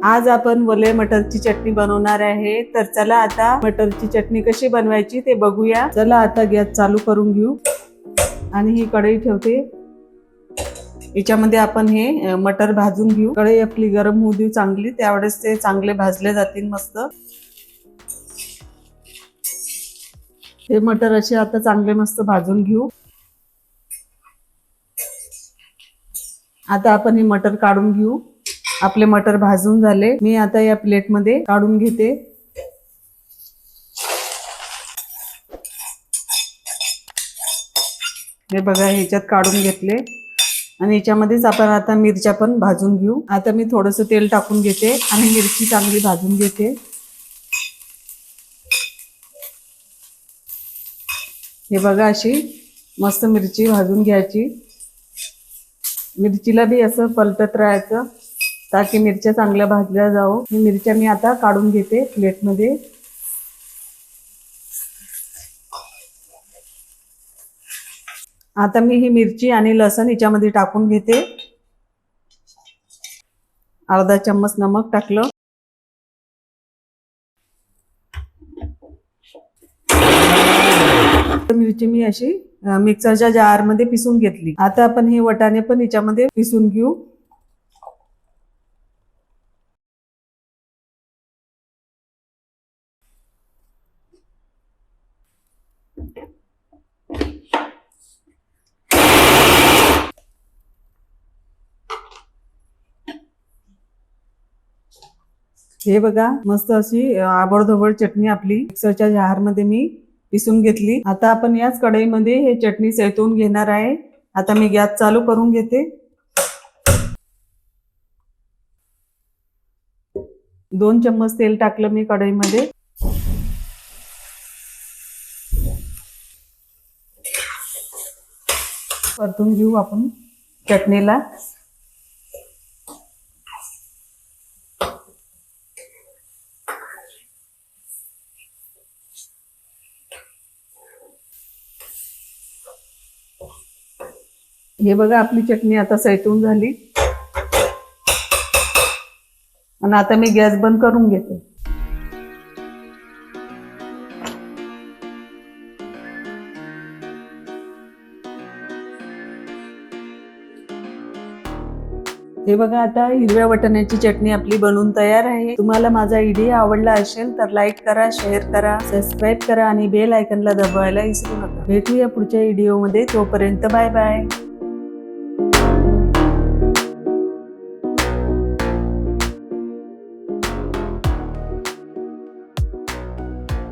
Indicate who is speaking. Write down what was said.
Speaker 1: आज आपण वले मटरची चटणी बनवणार आहे। तर चला आता मटरची चटणी कशी बनवायची ते बघूया। चला आता गॅस चालू करून घेऊ आणि ही कढई ठेवते। याच्यामध्ये आपण हे मटर भाजून घेऊ। कढई आपली गरम होऊ देऊ चांगली, त्यावेळेस ते चांगले भाजले जातील मस्त। हे मटर असे आता चांगले मस्त भाजून घेऊ। आता आपण हे मटर काढून घेऊ। आपले मटर भाजून झाले, मी आता या प्लेट मध्ये काढून घेते। हे बघा ह्याच्यात काढून घेतले आणि याच्यामध्येच आपण आता मिरच्या पण भाजून घेऊ। आता मी थोडंसं तेल टाकून घेते आणि मिरची चांगली भाजून घेते। हे बघा अशी मस्त मिरची भाजून घ्यायची। मिरचीला भी असं पलटत राहायचं ताकि मिरच्या चांगल्या भाजल्या जावो। ही मिरच्या मी आता काढून घेते प्लेट मध्ये। आता मी ही मिरची आणि लसूण याच्यामध्ये टाकून घेते। अर्धा चम्मच नमक टाकलं। मिरची मी अशी मिक्सरच्या जार मध्ये पिसून घेतली। आता आपण हे वाटाणे पण याच्यामध्ये पिसून घेऊ। हे बघा मस्त अशी आबडधोबड चटणी आपली मिक्सरच्या जार मध्ये मी पिसून घेतली। आता आपण याच कढईमध्ये हे चटणी सैतून घेणार आहे। आता मी गॅस चालू करून घेते। 2 चम्मच तेल टाकलं मी कढईमध्ये। परतून घेऊ आपण चटणीला। हे बघा आपली चटणी आता सैतून झाली आणि आता मी गॅस बंद करून घेते। हे बघा आता हिरव्या वाटाण्याची चटणी आपली बनवून तयार आहे। तुम्हाला माझा व्हिडिओ आवडला असेल तर लाईक करा, शेअर करा, सबस्क्राईब करा आणि बेल आयकॉनला दबावायला विसरू नका। भेटूया पुढच्या व्हिडिओ मध्ये, तोपर्यंत बाय बाय।